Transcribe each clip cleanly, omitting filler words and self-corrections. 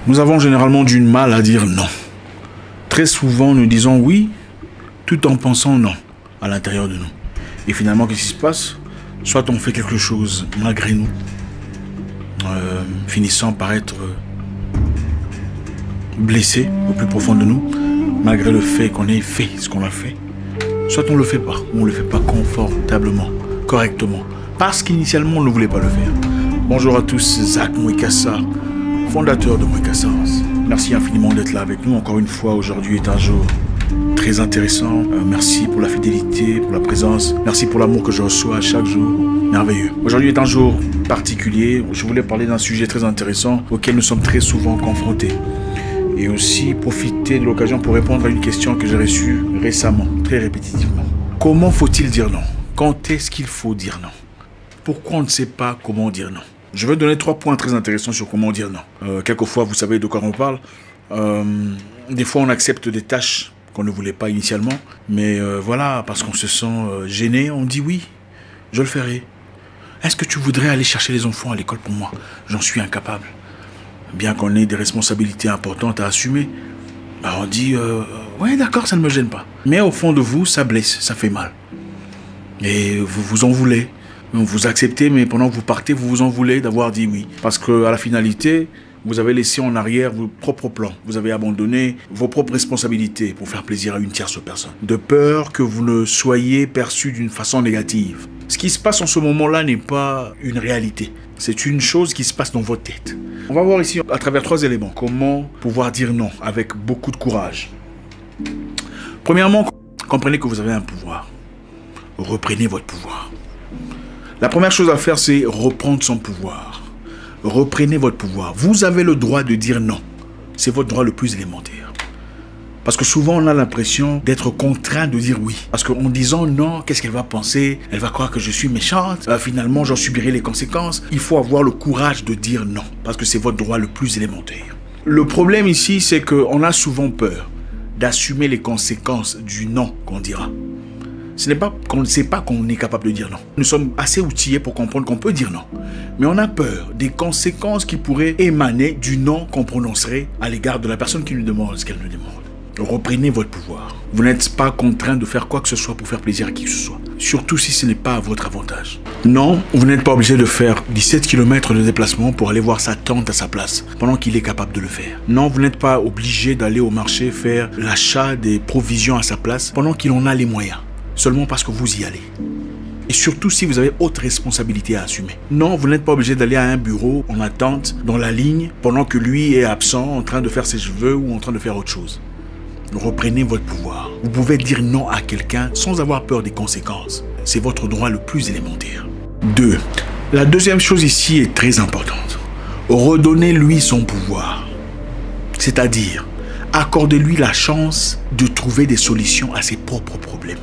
Nous avons généralement du mal à dire non. Très souvent, nous disons oui, tout en pensant non à l'intérieur de nous. Et finalement, qu'est-ce qui se passe? Soit on fait quelque chose malgré nous, finissant par être blessé au plus profond de nous, malgré le fait qu'on ait fait ce qu'on a fait. Soit on ne le fait pas, ou on ne le fait pas confortablement, correctement, parce qu'initialement on ne voulait pas le faire. Bonjour à tous, Zach Mwekassa, fondateur de Mwekassa. Merci infiniment d'être là avec nous. Encore une fois, aujourd'hui est un jour très intéressant. Merci pour la fidélité, pour la présence. Merci pour l'amour que je reçois chaque jour. Merveilleux. Aujourd'hui est un jour particulier. Je voulais parler d'un sujet très intéressant auquel nous sommes très souvent confrontés. Et aussi profiter de l'occasion pour répondre à une question que j'ai reçue récemment, très répétitivement. Comment faut-il dire non? Quand est-ce qu'il faut dire non? Pourquoi on ne sait pas comment dire non? Je vais donner 3 points très intéressants sur comment dire non. Quelquefois, vous savez de quoi on parle. Des fois, on accepte des tâches qu'on ne voulait pas initialement. Mais voilà, parce qu'on se sent gêné, on dit oui, je le ferai. Est-ce que tu voudrais aller chercher les enfants à l'école pour moi? J'en suis incapable. Bien qu'on ait des responsabilités importantes à assumer, bah on dit ouais d'accord, ça ne me gêne pas. Mais au fond de vous, ça blesse, ça fait mal. Et vous vous en voulez. Vous acceptez, mais pendant que vous partez, vous vous en voulez d'avoir dit oui. Parce qu'à la finalité, vous avez laissé en arrière vos propres plans. Vous avez abandonné vos propres responsabilités pour faire plaisir à une tierce personne. De peur que vous ne soyez perçu d'une façon négative. Ce qui se passe en ce moment-là n'est pas une réalité. C'est une chose qui se passe dans votre tête. On va voir ici, à travers 3 éléments, comment pouvoir dire non avec beaucoup de courage. Premièrement, comprenez que vous avez un pouvoir. Reprenez votre pouvoir. La première chose à faire, c'est reprendre son pouvoir. Reprenez votre pouvoir. Vous avez le droit de dire non. C'est votre droit le plus élémentaire. Parce que souvent, on a l'impression d'être contraint de dire oui. Parce qu'en disant non, qu'est-ce qu'elle va penser? Elle va croire que je suis méchante. Finalement, j'en subirai les conséquences. Il faut avoir le courage de dire non. Parce que c'est votre droit le plus élémentaire. Le problème ici, c'est qu'on a souvent peur d'assumer les conséquences du non qu'on dira. Ce n'est pas qu'on ne sait pas qu'on est capable de dire non. Nous sommes assez outillés pour comprendre qu'on peut dire non. Mais on a peur des conséquences qui pourraient émaner du non qu'on prononcerait à l'égard de la personne qui nous demande ce qu'elle nous demande. Reprenez votre pouvoir. Vous n'êtes pas contraint de faire quoi que ce soit pour faire plaisir à qui que ce soit. Surtout si ce n'est pas à votre avantage. Non, vous n'êtes pas obligé de faire 17 km de déplacement pour aller voir sa tante à sa place, pendant qu'il est capable de le faire. Non, vous n'êtes pas obligé d'aller au marché faire l'achat des provisions à sa place, pendant qu'il en a les moyens. Seulement parce que vous y allez. Et surtout si vous avez autre responsabilité à assumer. Non, vous n'êtes pas obligé d'aller à un bureau en attente, dans la ligne, pendant que lui est absent, en train de faire ses cheveux ou en train de faire autre chose. Reprenez votre pouvoir. Vous pouvez dire non à quelqu'un sans avoir peur des conséquences. C'est votre droit le plus élémentaire. 2. La deuxième chose ici est très importante. Redonnez-lui son pouvoir. C'est-à-dire, accordez-lui la chance de trouver des solutions à ses propres problèmes.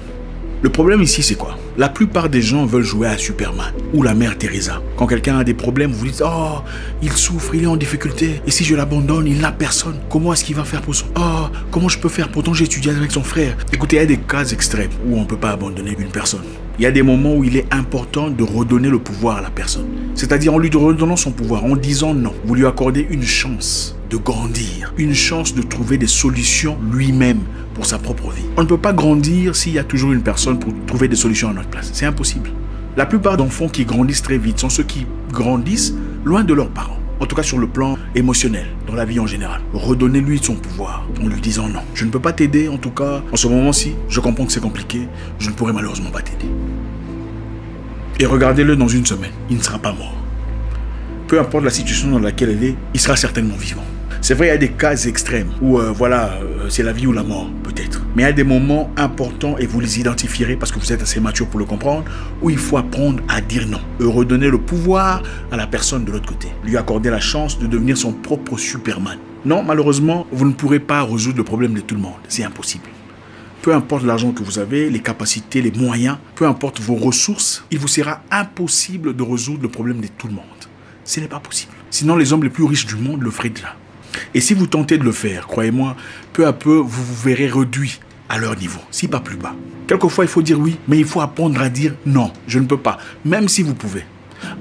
Le problème ici, c'est quoi? La plupart des gens veulent jouer à Superman ou la mère Teresa. Quand quelqu'un a des problèmes, vous dites « Oh, il souffre, il est en difficulté. Et si je l'abandonne, il n'a personne. Comment est-ce qu'il va faire pour son... Oh, comment je peux faire? Pourtant, j'ai étudié avec son frère. » Écoutez, il y a des cas extrêmes où on ne peut pas abandonner une personne. Il y a des moments où il est important de redonner le pouvoir à la personne. C'est-à-dire en lui redonnant son pouvoir, en disant non. Vous lui accordez une chance de grandir, une chance de trouver des solutions lui-même pour sa propre vie. On ne peut pas grandir s'il y a toujours une personne pour trouver des solutions à notre place. C'est impossible. La plupart d'enfants qui grandissent très vite sont ceux qui grandissent loin de leurs parents. En tout cas sur le plan émotionnel, dans la vie en général. Redonnez-lui son pouvoir en lui disant non. Je ne peux pas t'aider, en tout cas, en ce moment-ci. Je comprends que c'est compliqué. Je ne pourrai malheureusement pas t'aider. Et regardez-le dans une semaine. Il ne sera pas mort. Peu importe la situation dans laquelle elle est, il sera certainement vivant. C'est vrai, il y a des cas extrêmes où, c'est la vie ou la mort, peut-être. Mais il y a des moments importants, et vous les identifierez parce que vous êtes assez mature pour le comprendre, où il faut apprendre à dire non. Et redonner le pouvoir à la personne de l'autre côté. Lui accorder la chance de devenir son propre Superman. Non, malheureusement, vous ne pourrez pas résoudre le problème de tout le monde. C'est impossible. Peu importe l'argent que vous avez, les capacités, les moyens, peu importe vos ressources, il vous sera impossible de résoudre le problème de tout le monde. Ce n'est pas possible. Sinon, les hommes les plus riches du monde le feraient déjà. Et si vous tentez de le faire, croyez-moi, peu à peu, vous vous verrez réduit à leur niveau, si pas plus bas. Quelquefois, il faut dire oui, mais il faut apprendre à dire non, je ne peux pas, même si vous pouvez.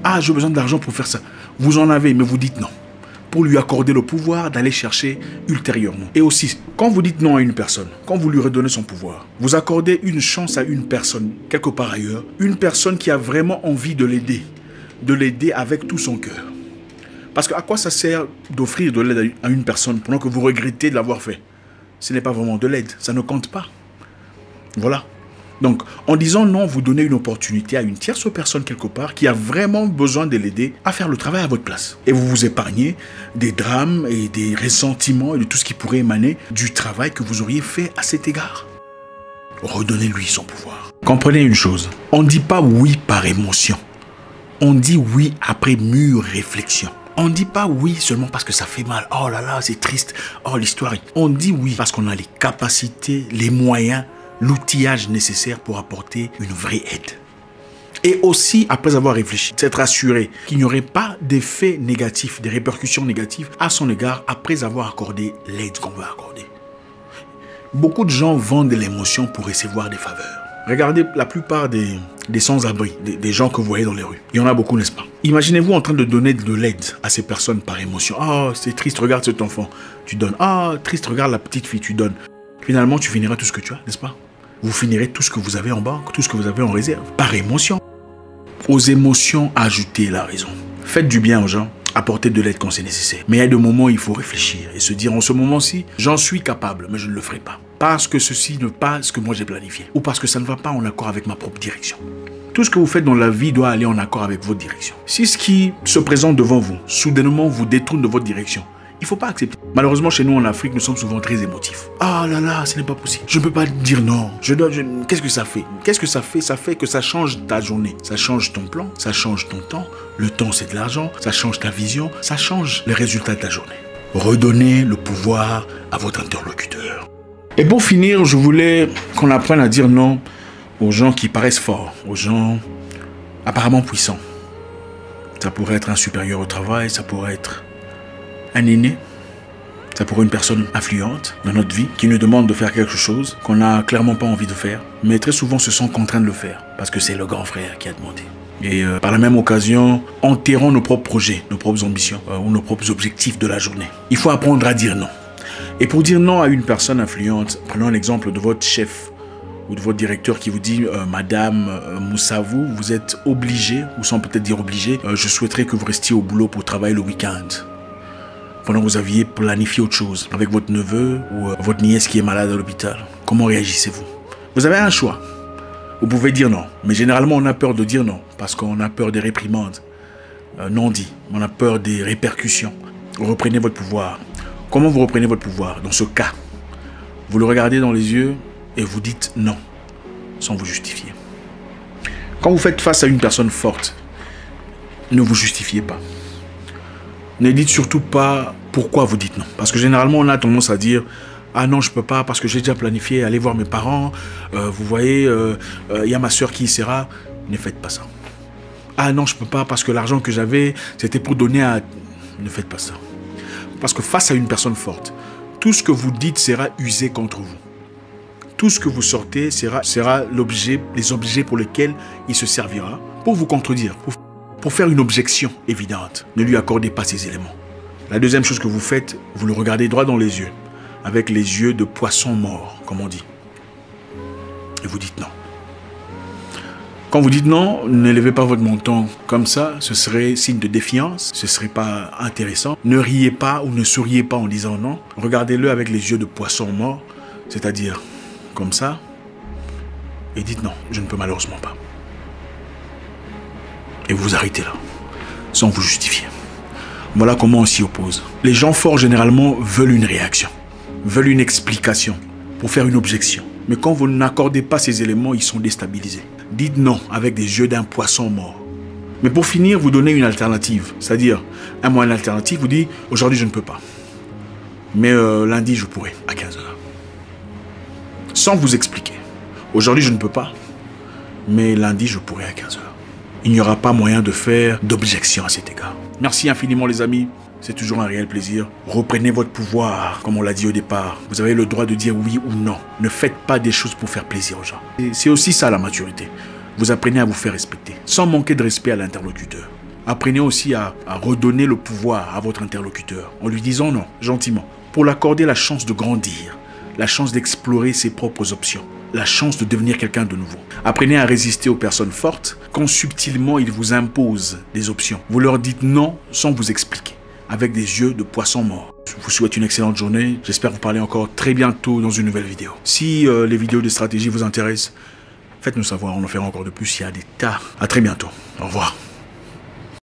Ah, j'ai besoin d'argent pour faire ça. Vous en avez, mais vous dites non. pour lui accorder le pouvoir d'aller chercher ultérieurement. Et aussi, quand vous dites non à une personne, quand vous lui redonnez son pouvoir, vous accordez une chance à une personne, quelque part ailleurs, une personne qui a vraiment envie de l'aider avec tout son cœur. Parce qu'à quoi ça sert d'offrir de l'aide à une personne pendant que vous regrettez de l'avoir fait? Ce n'est pas vraiment de l'aide, ça ne compte pas. Voilà. Donc, en disant non, vous donnez une opportunité à une tierce personne quelque part qui a vraiment besoin de l'aider à faire le travail à votre place. Et vous vous épargnez des drames et des ressentiments et de tout ce qui pourrait émaner du travail que vous auriez fait à cet égard. Redonnez-lui son pouvoir. Comprenez une chose, on ne dit pas oui par émotion. On dit oui après mûre réflexion. On ne dit pas oui seulement parce que ça fait mal. Oh là là, c'est triste. Oh, l'histoire. On dit oui parce qu'on a les capacités, les moyens, l'outillage nécessaire pour apporter une vraie aide. Et aussi, après avoir réfléchi, s'être assuré qu'il n'y aurait pas d'effets négatifs, des répercussions négatives à son égard après avoir accordé l'aide qu'on veut accorder. Beaucoup de gens vendent de l'émotion pour recevoir des faveurs. Regardez la plupart des sans-abri, des gens que vous voyez dans les rues. Il y en a beaucoup, n'est-ce pas? Imaginez-vous en train de donner de l'aide à ces personnes par émotion. Oh, c'est triste, regarde cet enfant. Tu donnes. Ah, oh, triste, regarde la petite fille, tu donnes. Finalement, tu finiras tout ce que tu as, n'est-ce pas? Vous finirez tout ce que vous avez en banque, tout ce que vous avez en réserve, par émotion. Aux émotions, ajoutez la raison. Faites du bien aux gens, apportez de l'aide quand c'est nécessaire. Mais il y a des moments où il faut réfléchir et se dire, en ce moment-ci, j'en suis capable, mais je ne le ferai pas. Parce que ceci n'est pas ce que moi j'ai planifié. Ou parce que ça ne va pas en accord avec ma propre direction. Tout ce que vous faites dans la vie doit aller en accord avec votre direction. Si ce qui se présente devant vous, soudainement vous détourne de votre direction, il ne faut pas accepter. Malheureusement, chez nous en Afrique, nous sommes souvent très émotifs. Ah là là, ce n'est pas possible. Je ne peux pas dire non. Qu'est-ce que ça fait? Qu'est-ce que ça fait? Ça fait que ça change ta journée. Ça change ton plan, ça change ton temps. Le temps, c'est de l'argent. Ça change ta vision. Ça change les résultats de ta journée. Redonnez le pouvoir à votre interlocuteur. Et pour finir, je voulais qu'on apprenne à dire non aux gens qui paraissent forts, aux gens apparemment puissants. Ça pourrait être un supérieur au travail, ça pourrait être un aîné, ça pourrait être une personne influente dans notre vie qui nous demande de faire quelque chose qu'on n'a clairement pas envie de faire, mais très souvent se sent contraint de le faire parce que c'est le grand frère qui a demandé. Et par la même occasion, enterrons nos propres projets, nos propres ambitions ou nos propres objectifs de la journée. Il faut apprendre à dire non. Et pour dire non à une personne influente, prenons l'exemple de votre chef ou de votre directeur qui vous dit Madame Moussavou, vous êtes obligé, ou sans peut-être dire obligé, je souhaiterais que vous restiez au boulot pour travailler le week-end. Pendant que vous aviez planifié autre chose avec votre neveu ou votre nièce qui est malade à l'hôpital. Comment réagissez-vous? Vous avez un choix. Vous pouvez dire non. Mais généralement, on a peur de dire non parce qu'on a peur des réprimandes non dit. On a peur des répercussions. Reprenez votre pouvoir. Comment vous reprenez votre pouvoir dans ce cas? Vous le regardez dans les yeux et vous dites non, sans vous justifier. Quand vous faites face à une personne forte, ne vous justifiez pas. Ne dites surtout pas pourquoi vous dites non. Parce que généralement, on a tendance à dire « Ah non, je ne peux pas parce que j'ai déjà planifié aller voir mes parents. Vous voyez, il y a ma soeur qui y sera. » Ne faites pas ça. « Ah non, je ne peux pas parce que l'argent que j'avais, c'était pour donner à... » Ne faites pas ça. Parce que face à une personne forte, tout ce que vous dites sera usé contre vous. Tout ce que vous sortez sera les objets pour lesquels il se servira pour vous contredire, pour faire une objection évidente. Ne lui accordez pas ces éléments. La deuxième chose que vous faites, vous le regardez droit dans les yeux, avec les yeux de poisson mort, comme on dit. Et vous dites non. Quand vous dites non, n'élevez pas votre menton comme ça, ce serait signe de défiance, ce ne serait pas intéressant. Ne riez pas ou ne souriez pas en disant non. Regardez-le avec les yeux de poisson mort, c'est-à-dire comme ça, et dites non, je ne peux malheureusement pas. Et vous vous arrêtez là, sans vous justifier. Voilà comment on s'y oppose. Les gens forts, généralement, veulent une réaction, veulent une explication pour faire une objection. Mais quand vous n'accordez pas ces éléments, ils sont déstabilisés. Dites non avec des yeux d'un poisson mort. Mais pour finir, vous donnez une alternative. C'est-à-dire, un moyen alternatif vous dit, aujourd'hui je ne peux pas. Mais lundi je pourrai, à 15h. Sans vous expliquer. Aujourd'hui je ne peux pas. Mais lundi je pourrai à 15h. Il n'y aura pas moyen de faire d'objection à cet égard. Merci infiniment les amis. C'est toujours un réel plaisir. Reprenez votre pouvoir, comme on l'a dit au départ. Vous avez le droit de dire oui ou non. Ne faites pas des choses pour faire plaisir aux gens. C'est aussi ça la maturité. Vous apprenez à vous faire respecter, sans manquer de respect à l'interlocuteur. Apprenez aussi à redonner le pouvoir à votre interlocuteur en lui disant non, gentiment, pour l'accorder la chance de grandir, la chance d'explorer ses propres options, la chance de devenir quelqu'un de nouveau. Apprenez à résister aux personnes fortes quand subtilement ils vous imposent des options. Vous leur dites non sans vous expliquer, avec des yeux de poisson mort. Je vous souhaite une excellente journée. J'espère vous parler encore très bientôt dans une nouvelle vidéo. Si les vidéos de stratégie vous intéressent, faites-nous savoir, on en fera encore de plus. Il y a des tas. À très bientôt. Au revoir.